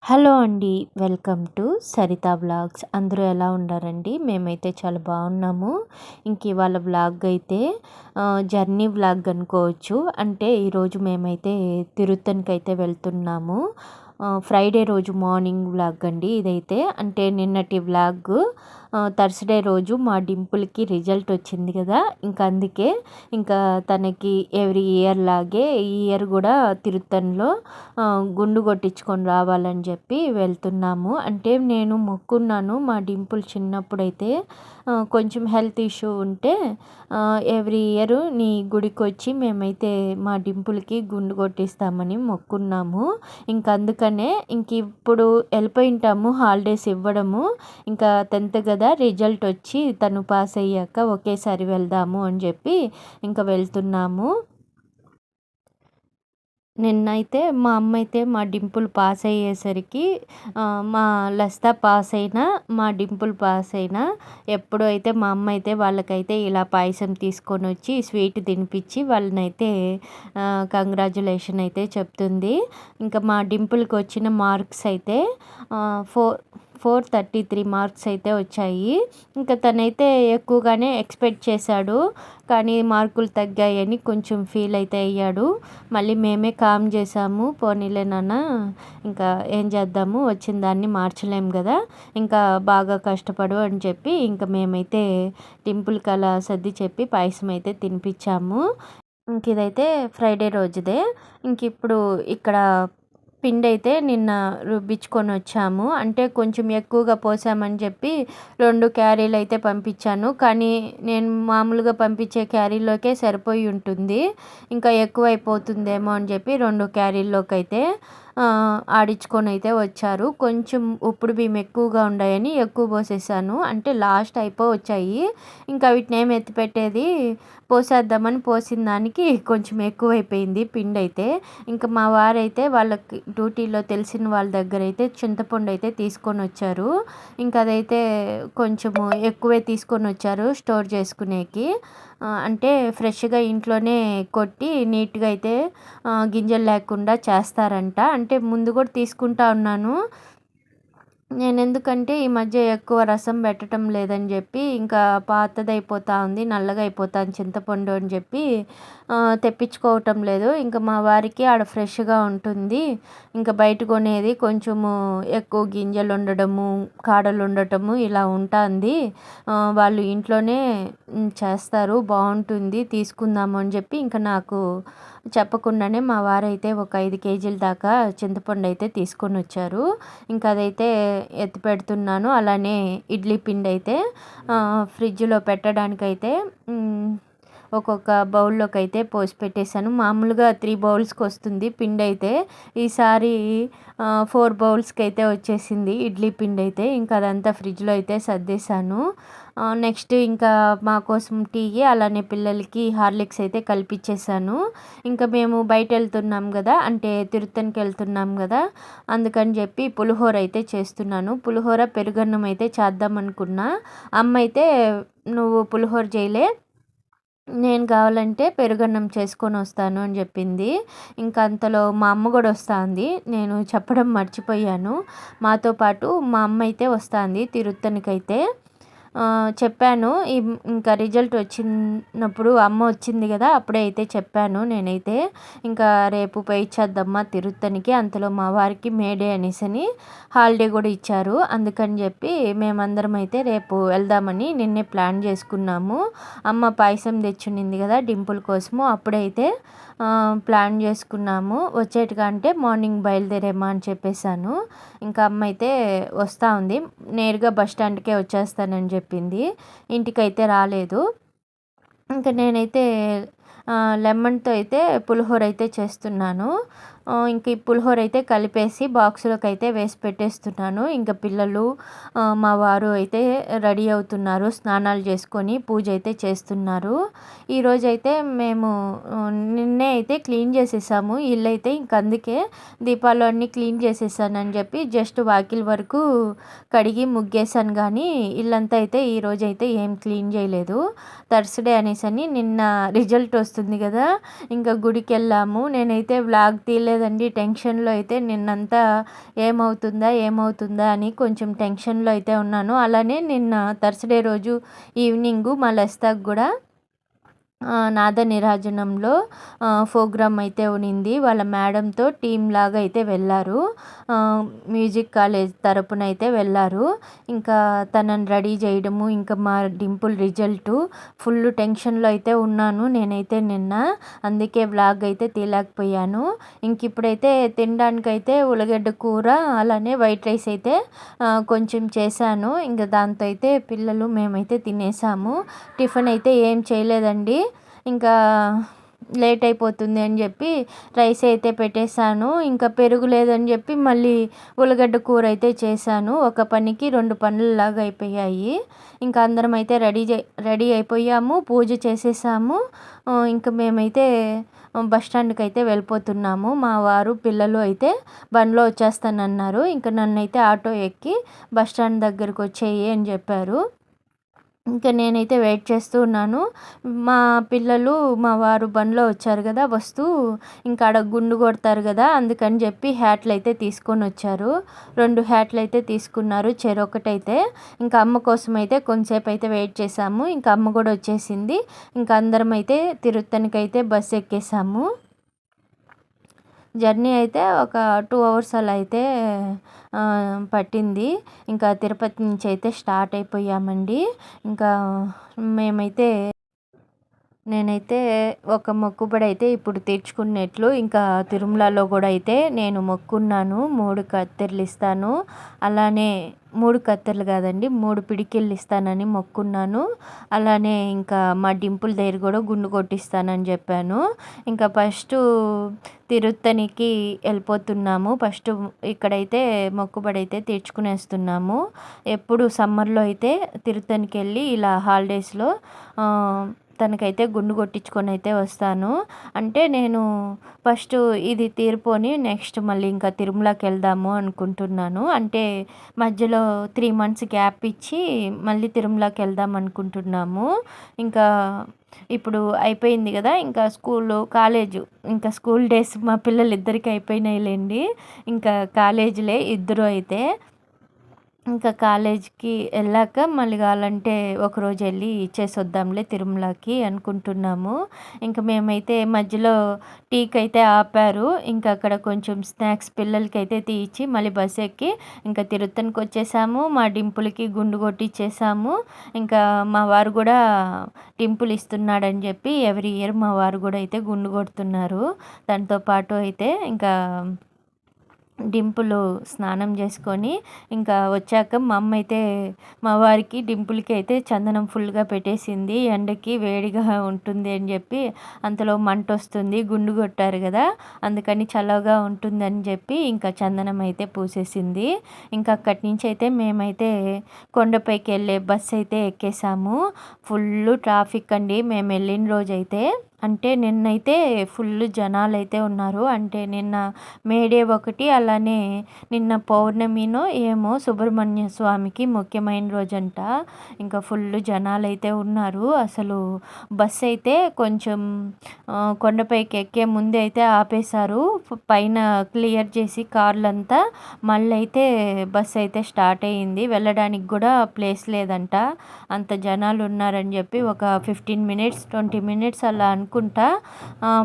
Hello అండి. Welcome to Saritha vlogs. అందరూ ఎలా ఉన్నారండి? మేమైతే చాలా బాగున్నాము. ఇంక ఇవాళ వ్లాగ్ అయితే జర్నీ వ్లాగ్ అనుకోవచ్చు. అంటే ఈరోజు మేమైతే తిరుత్తణికైతే వెళ్తున్నాము. ఫ్రైడే రోజు మార్నింగ్ వ్లాగ్ అండి ఇదైతే. అంటే నిన్నటి వ్లాగ్ థర్స్డే రోజు మా డింపుల్కి రిజల్ట్ వచ్చింది కదా, ఇంకా అందుకే ఇంకా తనకి ఎవ్రీ ఇయర్ లాగే ఈ ఇయర్ కూడా తిరుత్తణిలో గుండు కొట్టించుకొని రావాలని చెప్పి వెళ్తున్నాము. అంటే నేను మొక్కున్నాను, మా డింపుల్ చిన్నప్పుడైతే కొంచెం హెల్త్ ఇష్యూ ఉంటే ఎవ్రీ ఇయర్ నీ గుడికి వచ్చి మేమైతే మా డింపుల్కి గుండు కొట్టిస్తామని మొక్కున్నాము. ఇంక అందుకనే ఇంక ఇప్పుడు వెళ్ళిపోయి ఉంటాము హాలిడేస్ ఇవ్వడము. ఇంకా 10th కదా, రిజల్ట్ వచ్చి తను పాస్ అయ్యాక ఒకేసారి వెళ్దాము అని చెప్పి ఇంకా వెళ్తున్నాము. నిన్నైతే మా అమ్మ అయితే మా డింపుల్ పాస్ అయ్యేసరికి మా లస్తా పాస్ అయినా మా డింపుల్ పాస్ అయినా ఎప్పుడు అయితే మా అమ్మ అయితే వాళ్ళకైతే ఇలా పాయసం తీసుకొని వచ్చి స్వీట్ తినిపించి వాళ్ళనైతే కంగ్రాచులేషన్ అయితే చెప్తుంది. ఇంకా మా డింపుల్కి వచ్చిన మార్క్స్ అయితే 433 మార్క్స్ అయితే వచ్చాయి. ఇంకా తనైతే ఎక్కువగానే ఎక్స్పెక్ట్ చేశాడు, కానీ మార్కులు తగ్గాయని కొంచెం ఫీల్ అయితే అయ్యాడు. మళ్ళీ మేమే కామ్ చేసాము, పోనీలే నాన్న ఇంకా ఏం చేద్దాము, వచ్చిన దాన్ని మార్చలేం కదా, ఇంకా బాగా కష్టపడు అని చెప్పి ఇంకా మేమైతే డింపుల్కి అలా సర్ది చెప్పి పాయసం అయితే తినిపించాము. ఇంక ఇదైతే ఫ్రైడే రోజుదే. ఇంక ఇప్పుడు ఇక్కడ పిండి అయితే నిన్న రుబ్బించుకొని వచ్చాము. అంటే కొంచెం ఎక్కువగా పోసామని చెప్పి 2 క్యారీలు అయితే పంపించాను, కానీ నేను మామూలుగా పంపించే క్యారీలోకే సరిపోయి ఉంటుంది. ఇంకా ఎక్కువ అయిపోతుందేమో అని చెప్పి 2 క్యారీల్లోకి అయితే ఆడించుకొని అయితే వచ్చారు. కొంచెం ఉప్పుడు బియ్యం ఎక్కువగా ఉన్నాయని ఎక్కువ పోసేసాను, అంటే లాస్ట్ వచ్చాయి. ఇంకా వీటిని ఏం ఎత్తి పెట్టేది, పోసేద్దామని పోసిన దానికి కొంచెం ఎక్కువైపోయింది పిండి అయితే. ఇంకా మా వారైతే వాళ్ళకి డ్యూటీలో తెలిసిన వాళ్ళ దగ్గర అయితే చింతపండు అయితే తీసుకొని వచ్చారు. ఇంకా అదైతే కొంచెము ఎక్కువే తీసుకొని వచ్చారు స్టోర్ చేసుకునేకి. అంటే ఫ్రెష్గా ఇంట్లోనే కొట్టి నీట్గా అయితే గింజలు లేకుండా చేస్తారంట. అంటే ముందు కూడా తీసుకుంటా ఉన్నాను నేను, ఎందుకంటే ఈ మధ్య ఎక్కువ రసం పెట్టడం లేదని చెప్పి ఇంకా పాతదైపోతూ ఉంది, నల్లగా అయిపోతుంది చింతపండు అని చెప్పి తెప్పించుకోవటం లేదు. ఇంకా మా వారికి ఆడ ఫ్రెష్గా ఉంటుంది, ఇంకా బయట కొనేది కొంచెము ఎక్కువ గింజలు ఉండడము కాడలు ఉండటము ఇలా ఉంటుంది. వాళ్ళు ఇంట్లోనే చేస్తారు, బాగుంటుంది, తీసుకుందాము అని చెప్పి ఇంకా నాకు చెప్పకుండానే మా వారైతే ఒక 5 కేజీల దాకా చింతపండు అయితే తీసుకొని వచ్చారు. ఇంకా అదైతే ఎత్తి పెడుతున్నాను. అలానే ఇడ్లీ పిండి అయితే ఫ్రిడ్జ్లో పెట్టడానికైతే ఒక్కొక్క బౌల్లోకి అయితే పోసి పెట్టేశాను. మామూలుగా 3 బౌల్స్కి వస్తుంది పిండి అయితే, ఈసారి 4 బౌల్స్కి అయితే వచ్చేసింది ఇడ్లీ పిండి అయితే. ఇంకా అదంతా ఫ్రిడ్జ్లో అయితే సర్దేశాను. నెక్స్ట్ ఇంకా మా కోసం టీ, అలానే పిల్లలకి హార్లిక్స్ అయితే కల్పించేశాను. ఇంకా మేము బయట వెళ్తున్నాం కదా, అంటే తిరుత్తణికి వెళ్తున్నాం కదా, అందుకని చెప్పి పులిహోర అయితే చేస్తున్నాను. పులిహోర పెరుగన్నం అయితే చేద్దాం అనుకున్నా. అమ్మ అయితే నువ్వు పులిహోర చేయలే, నేను కావాలంటే పెరుగన్నం చేసుకొని వస్తాను అని చెప్పింది. ఇంకా అంతలో మా అమ్మ కూడా వస్తుంది, నేను చెప్పడం మర్చిపోయాను. మాతో పాటు మా అమ్మ అయితే వస్తుంది తిరుత్తణికైతే. చెప్పాను ఇంకా రిజల్ట్ వచ్చినప్పుడు అమ్మ వచ్చింది కదా, అప్పుడే అయితే చెప్పాను నేనైతే. ఇంకా రేపు పోయి ఇచ్చేద్దమ్మా తిరుత్తణికి, అంతలో మా వారికి మేడే అనేసని హాలిడే కూడా ఇచ్చారు. అందుకని చెప్పి మేమందరం అయితే రేపు వెళ్దామని నిన్నే ప్లాన్ చేసుకున్నాము. అమ్మ పాయసం తెచ్చునింది కదా డింపుల్ కోసము, అప్పుడైతే ప్లాన్ చేసుకున్నాము వచ్చేటికంటే మార్నింగ్ బయలుదేరేమా అని చెప్పేశాను. ఇంకా అమ్మ అయితే వస్తూ ఉంది, నేరుగా బస్ స్టాండ్కే వచ్చేస్తానని చెప్పింది, ఇంటికైతే రాలేదు. ఇంకా నేనైతే లెమన్తో అయితే పులిహోర అయితే చేస్తున్నాను. ఇంక ఈ పులిహోర అయితే కలిపేసి బాక్సులోకి అయితే వేసి పెట్టేస్తున్నాను. ఇంకా పిల్లలు మా వారు అయితే రెడీ అవుతున్నారు, స్నానాలు చేసుకొని పూజ అయితే చేస్తున్నారు. ఈరోజైతే మేము నిన్నే అయితే క్లీన్ చేసేసాము ఇల్లు అయితే, ఇంక అందుకే దీపాలు అన్నీ క్లీన్ చేసేసానని చెప్పి జస్ట్ వాకిల్ వరకు కడిగి ముగ్గేసాను, కానీ ఇల్లంతా అయితే ఈరోజైతే ఏం క్లీన్ చేయలేదు. థర్స్డే అనేసని నిన్న రిజల్ట్ వస్తుంది కదా, ఇంకా గుడికి వెళ్ళాము. నేనైతే వ్లాగ్ తీయలేదు చేయలేదండి. టెన్షన్‌లో అయితే నిన్నంతా ఏమవుతుందా అని కొంచెం టెన్షన్‌లో అయితే ఉన్నాను. అలానే నిన్న థర్స్‌డే రోజు ఈవినింగు మా లసితకి గూడా నాద నీరాజనంలో ప్రోగ్రామ్ అయితే ఉన్నింది. వాళ్ళ మేడంతో టీమ్‌లాగా అయితే వెళ్లారు. మ్యూజిక్ కాలేజ్ తరపున అయితే వెళ్లారు. ఇంకా తనని రెడీ చేయడము, ఇంకా మా డింపుల్ రిజల్టు ఫుల్ టెన్షన్‌లో అయితే ఉన్నాను నేనైతే నిన్న. అందుకే వ్లాగ్ అయితే తీయలేకపోయాను. ఇప్పుడైతే తినడానికైతే ఉల్లగడ్డ కూర, అలానే వైట్ రైస్ అయితే కొంచెం చేశాను. ఇంక దాంతో అయితే పిల్లలు మేమైతే తినేసాము. టిఫిన్ అయితే ఏం చేయలేదండి. ఇంకా లేట్ అయిపోతుంది అని చెప్పి రైస్ అయితే పెట్టేశాను. ఇంకా పెరుగు లేదని చెప్పి మళ్ళీ ఉల్లగడ్డ కూర అయితే చేశాను. ఒక పనికి 2 పనుల్లాగా అయిపోయాయి. ఇంకా అందరం అయితే రెడీ అయిపోయాము. పూజ చేసేసాము. ఇంకా మేమైతే బస్ స్టాండ్‌కి అయితే వెళ్ళిపోతున్నాము. మా వారు, పిల్లలు అయితే బండిలో వచ్చేస్తానన్నారు. ఇంకా నన్నైతే ఆటో ఎక్కి బస్ స్టాండ్ దగ్గరికి వచ్చేయి అని చెప్పారు. ఇంకా నేనైతే వెయిట్ చేస్తూ ఉన్నాను. మా పిల్లలు, మా వారు బండిలో వచ్చారు కదా! వస్తూ ఇంకా ఆడ గుండు కొడతారు కదా! అందుకని చెప్పి హ్యాట్లయితే తీసుకొనొచ్చారు. 2 హ్యాట్లయితే తీసుకున్నారు. చెరొకటైతే. ఇంకా అమ్మ కోసమైతే కొంతసేపు అయితే వెయిట్ చేశాము. ఇంకా అమ్మ కూడా వచ్చేసింది. ఇంకా అందరం అయితే తిరుత్తణికైతే బస్సు ఎక్కేసాము. జర్నీ అయితే ఒక 2 అవర్స్ అలా అయితే పట్టింది. ఇంకా తిరుపతి నుంచి అయితే స్టార్ట్ అయిపోయామండి. ఇంకా మేమైతే నేనైతే ఒక మొక్కుబడి అయితే ఇప్పుడు తీర్చుకున్నట్లు ఇంకా తిరుమలలో కూడా అయితే నేను మొక్కున్నాను. 3 కత్తెరలు ఇస్తాను. అలానే 3 కత్తెరలు కాదండి, 3 పిడికిళ్ళు ఇస్తానని మొక్కున్నాను. అలానే ఇంకా మా డింపుల్ దగ్గర కూడా గుండు కొట్టిస్తానని చెప్పాను. ఇంకా ఫస్టు తిరుత్తణికి వెళ్ళిపోతున్నాము. ఫస్ట్ ఇక్కడైతే మొక్కుబడి అయితే తీర్చుకునేస్తున్నాము. ఎప్పుడు సమ్మర్లో అయితే తిరుత్తణికి వెళ్ళి ఇలా హాలిడేస్లో తనకైతే గుండు కొట్టించుకొని అయితే వస్తాను. అంటే నేను ఫస్ట్ ఇది తీరిపోని నెక్స్ట్ మళ్ళీ ఇంకా తిరుమలకి వెళ్దాము అనుకుంటున్నాను. అంటే మధ్యలో 3 మంత్స్ గ్యాప్ ఇచ్చి మళ్ళీ తిరుమలకి వెళ్దాం అనుకుంటున్నాము. ఇంకా ఇప్పుడు అయిపోయింది కదా! ఇంకా కాలేజు ఇంకా స్కూల్ డేస్ మా పిల్లలిద్దరికీ అయిపోయినాయిలెండి. ఇంకా కాలేజీలే ఇద్దరు అయితే. ఇంకా కాలేజ్‌కి వెళ్ళాక మళ్ళీ కావాలంటే ఒకరోజు వెళ్ళి ఇచ్చేసొద్దాంలే తిరుమలకి అనుకుంటున్నాము. ఇంక మేమైతే మధ్యలో టీకైతే ఆపారు. ఇంకా అక్కడ కొంచెం స్నాక్స్ పిల్లలకైతే తీయిచ్చి మళ్ళీ బస్ ఎక్కి ఇంకా తిరుత్తణికి వచ్చేసాము. మా డింపుల్‌కి గుండు కొట్టిచ్చేసాము. ఇంకా మా వారు కూడా డింపుల్ ఇస్తున్నాడని చెప్పి ఎవ్రీ ఇయర్ మా వారు కూడా అయితే గుండు కొడుతున్నారు. దాంతో పాటు అయితే ఇంకా డింపుల్ స్నానం చేసుకొని ఇంకా వచ్చాక మా అమ్మ అయితే మా వారికి డింపుల్‌కి అయితే చందనం ఫుల్‌గా పెట్టేసింది. ఎండకి వేడిగా ఉంటుంది అని చెప్పి అంతలో మంటొస్తుంది. గుండు కొట్టారు కదా! అందుకని చల్లగా ఉంటుందని చెప్పి ఇంకా చందనం అయితే పూసేసింది. ఇంకా అక్కడి నుంచి అయితే మేమైతే కొండపైకి వెళ్ళే బస్ అయితే ఎక్కేసాము. ఫుల్లు ట్రాఫిక్ అండి మేము వెళ్ళిన రోజైతే. అంటే నిన్నైతే ఫుల్ జనాలైతే ఉన్నారు. అంటే నిన్న మేడే ఒకటి, అలానే నిన్న పౌర్ణమినో ఏమో సుబ్రహ్మణ్య స్వామికి ముఖ్యమైన రోజంట. ఇంకా ఫుల్ జనాలైతే ఉన్నారు. అసలు బస్ అయితే కొంచెం కొండపైకి ఎక్కే ముందే అయితే ఆపేశారు. పైన క్లియర్ చేసి కార్లంతా. మళ్ళీ అయితే బస్ అయితే స్టార్ట్ అయ్యింది. వెళ్ళడానికి కూడా ప్లేస్ లేదంట. అంత జనాలు ఉన్నారని చెప్పి ఒక 15 మినిట్స్ 20 మినిట్స్ అలా అనుకుంటా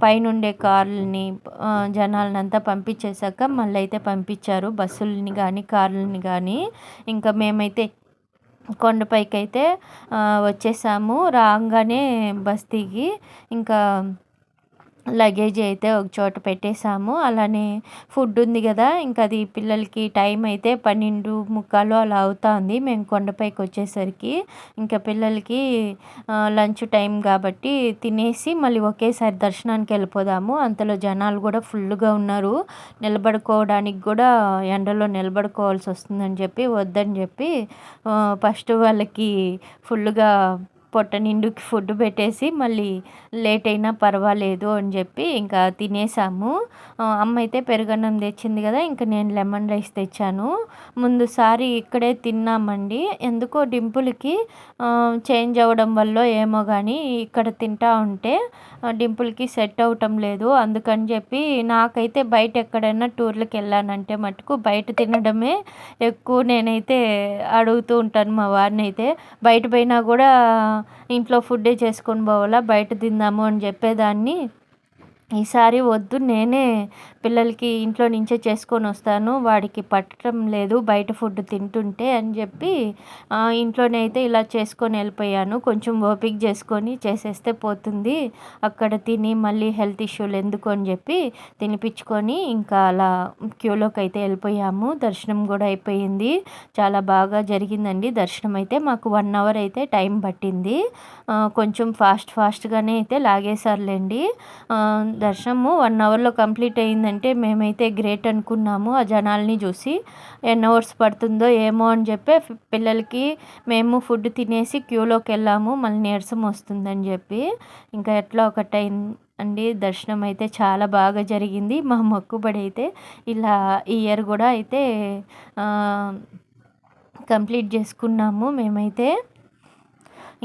పైనుండే కార్లని జనాలని అంతా పంపించేశాక మళ్ళీ అయితే పంపించారు బస్సులని కానీ కార్లని కానీ. ఇంకా మేమైతే కొండపైకైతే వచ్చేసాము. రాగానే బస్ దిగి ఇంకా లగేజ్ అయితే ఒక చోట పెట్టేసాము. అలానే ఫుడ్ ఉంది కదా! ఇంకా అది పిల్లలకి టైం అయితే 12:45 అలా అవుతుంది మేము కొండపైకి వచ్చేసరికి. ఇంకా పిల్లలకి లంచ్ టైం కాబట్టి తినేసి మళ్ళీ ఒకేసారి దర్శనానికి వెళ్ళిపోదాము. అంతలో జనాలు కూడా ఫుల్గా ఉన్నారు. నిలబడుకోవడానికి కూడా ఎండలో నిలబడుకోవాల్సి వస్తుందని చెప్పి వద్దని చెప్పి ఫస్ట్ వాళ్ళకి ఫుల్గా పొట్ట నిండుకి ఫుడ్ పెట్టేసి మళ్ళీ లేట్ అయినా పర్వాలేదు అని చెప్పి ఇంకా తినేసాము. అమ్మ అయితే పెరుగన్నం తెచ్చింది కదా, ఇంకా నేను లెమన్ రైస్ తెచ్చాను. ముందుసారి ఇక్కడే తిన్నామండి. ఎందుకో డింపుల్కి చేంజ్ అవ్వడం వల్ల ఏమో కానీ ఇక్కడ తింటా ఉంటే డింపుల్కి సెట్ అవ్వటం లేదు. అందుకని చెప్పి నాకైతే బయట ఎక్కడైనా టూర్లకు వెళ్ళానంటే మటుకు బయట తినడమే ఎక్కువ నేనైతే అడుగుతూ ఉంటాను మా వారిని అయితే. బయట పోయినా కూడా ఇంట్లో ఫుడ్డే చేసుకొని పోవాలా, బయట తిందాము అని చెప్పేదాన్ని. ఈసారి వద్దు, నేనే పిల్లలకి ఇంట్లో నుంచే చేసుకొని వస్తాను, వాడికి పట్టడం లేదు బయట ఫుడ్ తింటుంటే అని చెప్పి ఇంట్లోనే అయితే ఇలా చేసుకొని వెళ్ళిపోయాను. కొంచెం ఓపిక చేసుకొని చేసేస్తే పోతుంది, అక్కడ తిని మళ్ళీ హెల్త్ ఇష్యూలు ఎందుకు అని చెప్పి తినిపించుకొని ఇంకా అలా క్యూలోకి అయితే వెళ్ళిపోయాము. దర్శనం కూడా అయిపోయింది, చాలా బాగా జరిగిందండి. దర్శనం అయితే మాకు 1 అవర్ అయితే టైం పట్టింది. కొంచెం ఫాస్ట్గానే అయితే లాగేశారులేండి. దర్శనము 1 అవర్లో కంప్లీట్ అయిందంటే మేమైతే గ్రేట్ అనుకున్నాము. ఆ జనాల్ని చూసి ఎన్ని అవర్స్ పడుతుందో ఏమో అని చెప్పి పిల్లలకి మేము ఫుడ్ తినేసి క్యూలోకి వెళ్ళాము, మళ్ళీ నీరసం వస్తుందని చెప్పి. ఇంకా ఎట్లా ఒకటైంది దర్శనం అయితే చాలా బాగా జరిగింది. మా మొక్కుబడి అయితే ఇలా ఈ ఇయర్ కూడా అయితే కంప్లీట్ చేసుకున్నాము మేమైతే.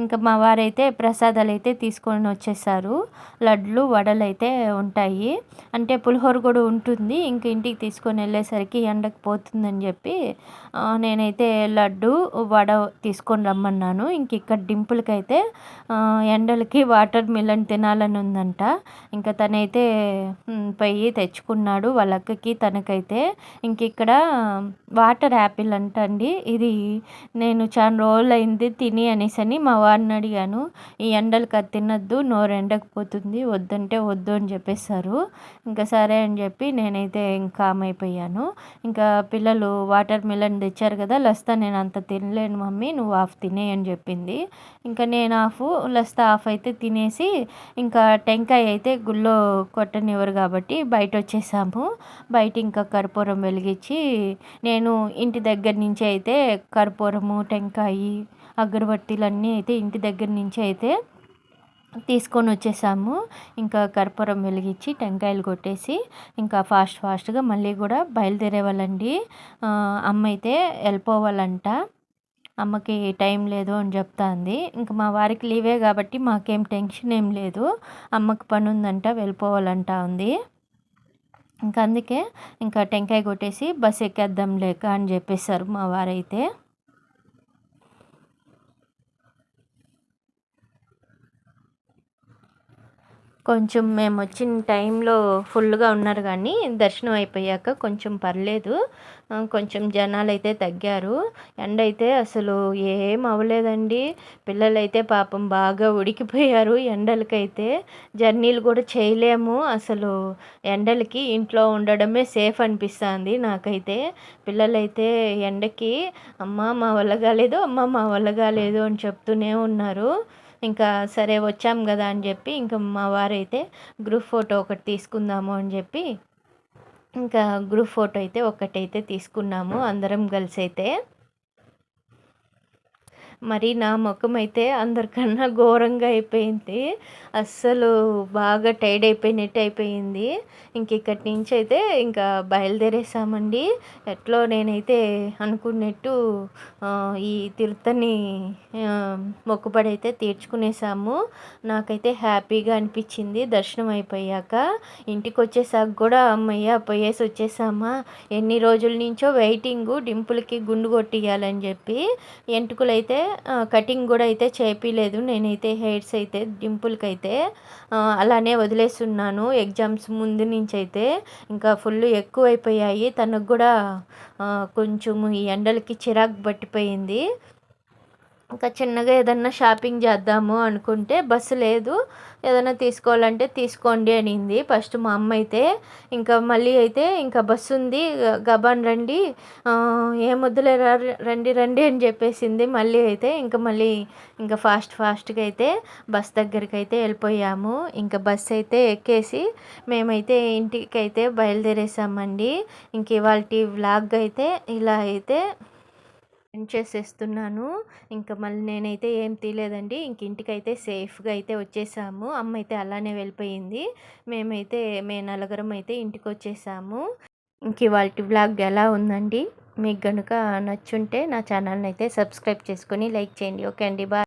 ఇంకా మా వారైతే ప్రసాదాలు అయితే తీసుకొని వచ్చేసారు. లడ్లు వడలు అయితే ఉంటాయి, అంటే పులిహోర కూడా ఉంటుంది. ఇంక ఇంటికి తీసుకొని వెళ్ళేసరికి ఎండకు పోతుందని చెప్పి నేనైతే లడ్డు వడ తీసుకొని రమ్మన్నాను. ఇంక ఇక్కడ డింపుల్కి అయితే ఎండలకి వాటర్ మిలన్ తినాలని ఉందంట. ఇంకా తనైతే పోయి తెచ్చుకున్నాడు వాళ్ళ అక్కకి తనకైతే. ఇంక ఇక్కడ వాటర్ యాపిల్ అంటండి ఇది. నేను చాలా రోజులు అయింది తిని అనేసని మా వారిని అడిగాను. ఈ ఎండలకి అది తినద్దు, నోరు ఎండకపోతుంది, వద్దంటే వద్దు అని చెప్పేశారు. ఇంకా సరే అని చెప్పి నేనైతే ఇంకా అయిపోయాను. ఇంకా పిల్లలు వాటర్ మిలన్ తెచ్చారు కదా, లస్తా నేను అంత తినలేను మమ్మీ, నువ్వు హాఫ్ తినే అని చెప్పింది. ఇంకా నేను హాఫ్, లస్తా హాఫ్ అయితే తినేసి ఇంకా టెంకాయ అయితే గుళ్ళో కొట్టనివ్వరు కాబట్టి బయట వచ్చేసాము. బయట ఇంకా కర్పూరం వెలిగించి నేను ఇంటి దగ్గర నుంచి అయితే కర్పూరము, టెంకాయ, అగరబత్తీలన్నీ అయితే ఇంటి దగ్గర నుంచి అయితే తీసుకొని వచ్చేసాము. ఇంకా కర్పూరం వెలిగించి టెంకాయలు కొట్టేసి ఇంకా ఫాస్ట్గా మళ్ళీ కూడా బయలుదేరేవాళ్ళండి. అమ్మ అయితే వెళ్ళిపోవాలంట, అమ్మకి టైం లేదు అని చెప్తాంది. ఇంకా మా వారికి లీవే కాబట్టి మాకేం టెన్షన్ ఏం లేదు. అమ్మకి పని ఉందంట, వెళ్ళిపోవాలంట ఉంది. ఇంకా అందుకే ఇంకా టెంకాయ కొట్టేసి బస్ ఎక్కేద్దాం లేక అని చెప్పేశారు మా వారైతే. కొంచెం మేము వచ్చిన టైంలో ఫుల్గా ఉన్నారు కానీ దర్శనం అయిపోయాక కొంచెం పర్లేదు, కొంచెం జనాలు అయితే తగ్గారు. ఎండ అయితే అసలు ఏం అవ్వలేదండి. పిల్లలైతే పాపం బాగా ఉడికిపోయారు ఎండలకైతే. జర్నీలు కూడా చేయలేము అసలు, ఎండలకి ఇంట్లో ఉండడమే సేఫ్ అనిపిస్తుంది నాకైతే. పిల్లలైతే ఎండకి అమ్మ మా వల్ల కాలేదు, అమ్మ మా వల్ల కాలేదు అని చెప్తూనే ఉన్నారు. ఇంకా సరే వచ్చాం కదా అని చెప్పి ఇంకా మా వారైతే గ్రూప్ ఫోటో ఒకటి తీసుకుందాము అని చెప్పి ఇంకా గ్రూప్ ఫోటో అయితే ఒకటైతే తీసుకున్నాము అందరం కలిసి అయితే. మరి నా ముఖం అయితే అందరికన్నా ఘోరంగా అయిపోయింది, అస్సలు బాగా టైర్డ్ అయిపోయినట్టు అయిపోయింది. ఇంక ఇక్కడి నుంచి అయితే ఇంకా బయలుదేరేసామండి. ఎట్లో నేనైతే అనుకున్నట్టు ఈ తిరుత్తని మొక్కుబడి అయితే తీర్చుకునేసాము. నాకైతే హ్యాపీగా అనిపించింది దర్శనం అయిపోయాక. ఇంటికి వచ్చేసాక కూడా అమ్మయ్య పోయేసి వచ్చేసామా, ఎన్ని రోజుల నుంచో వెయిటింగు డింపుల్కి గుండు కొట్టియాలని చెప్పి. ఎంటుకలు అయితే కటింగ్ కూడా అయితే చేపిలేదు నేనైతే, హెయిర్స్ అయితే డింపుల్కి అయితే అలానే వదిలేస్తున్నాను. ఎగ్జామ్స్ ముందు నుంచి అయితే ఇంకా ఫుల్ ఎక్కువైపోయాయి. తనకు కూడా కొంచెం ఈ ఎండలకి చిరాకు పట్టిపోయింది. ఇంకా చిన్నగా ఏదన్నా షాపింగ్ చేద్దాము అనుకుంటే బస్సు లేదు, ఏదైనా తీసుకోవాలంటే తీసుకోండి అనింది ఫస్ట్ మా అమ్మ అయితే. ఇంకా మళ్ళీ అయితే ఇంకా బస్సు ఉంది గబాన్ రండి, ఏమొద్దులే రండి రండి అని చెప్పేసింది. మళ్ళీ అయితే ఇంకా ఫాస్ట్గా అయితే బస్ దగ్గరికి అయితే వెళ్ళిపోయాము. ఇంకా బస్సు అయితే ఎక్కేసి మేమైతే ఇంటికి అయితే బయలుదేరేసామండి. ఇంక ఇవాళ వ్లాగ్ అయితే ఇలా అయితే ఎండ్ చేసేస్తున్నాను. ఇంక మళ్ళీ నేనైతే ఏం తీయలేదండి. ఇంక ఇంటికైతే సేఫ్‌గా అయితే వచ్చేసాము. అమ్మయితే అలానే వెళ్ళిపోయింది. మేము నలుగురం అయితే ఇంటికొచ్చేసాము. ఇంక ఇవాల్టి వ్లాగ్ ఎలా ఉందండి? మీకు గనుక నచ్చుంటే నా ఛానల్‌నైతే సబ్స్క్రైబ్ చేసుకొని లైక్ చేయండి. ఓకే అండి. బాయ్.